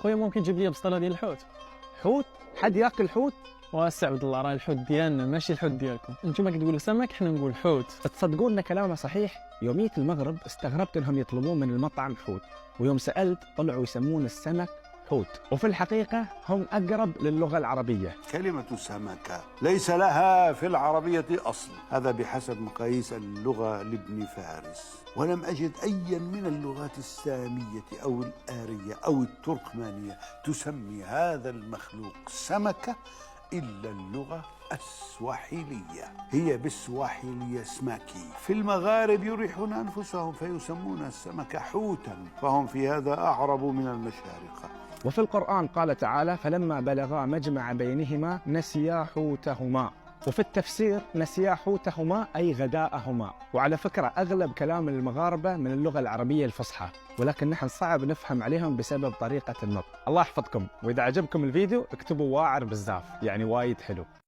خويا ممكن تجيب لي بسطله ديال الحوت؟ حوت؟ حد ياكل حوت؟ واسع عبد الله، راه الحوت ديالنا ماشي الحوت ديالكم. انتم كتقولوا سمك، حنا نقول حوت. تصدقون ان كلامه صحيح؟ يومية المغرب استغربت انهم يطلبون من المطعم حوت، ويوم سألت طلعوا يسمون السمك حوت، وفي الحقيقة هم أقرب للغة العربية. كلمة سمكة ليس لها في العربية أصل، هذا بحسب مقاييس اللغة لابن فارس، ولم أجد أيا من اللغات السامية أو الآرية أو التركمانية تسمي هذا المخلوق سمكة إلا اللغة السواحيلية، هي بالسواحيلية سماكي. في المغارب يريحون أنفسهم فيسمون السمك حوتا، فهم في هذا أعرب من المشارقة. وفي القرآن قال تعالى: فلما بلغا مجمع بينهما نسيا حوتهما. وفي التفسير نسيا حوتهما أي غداءهما. وعلى فكرة أغلب كلام المغاربة من اللغة العربية الفصحى، ولكن نحن صعب نفهم عليهم بسبب طريقة النطق. الله يحفظكم، وإذا عجبكم الفيديو اكتبوا واعر بزاف، يعني وايد حلو.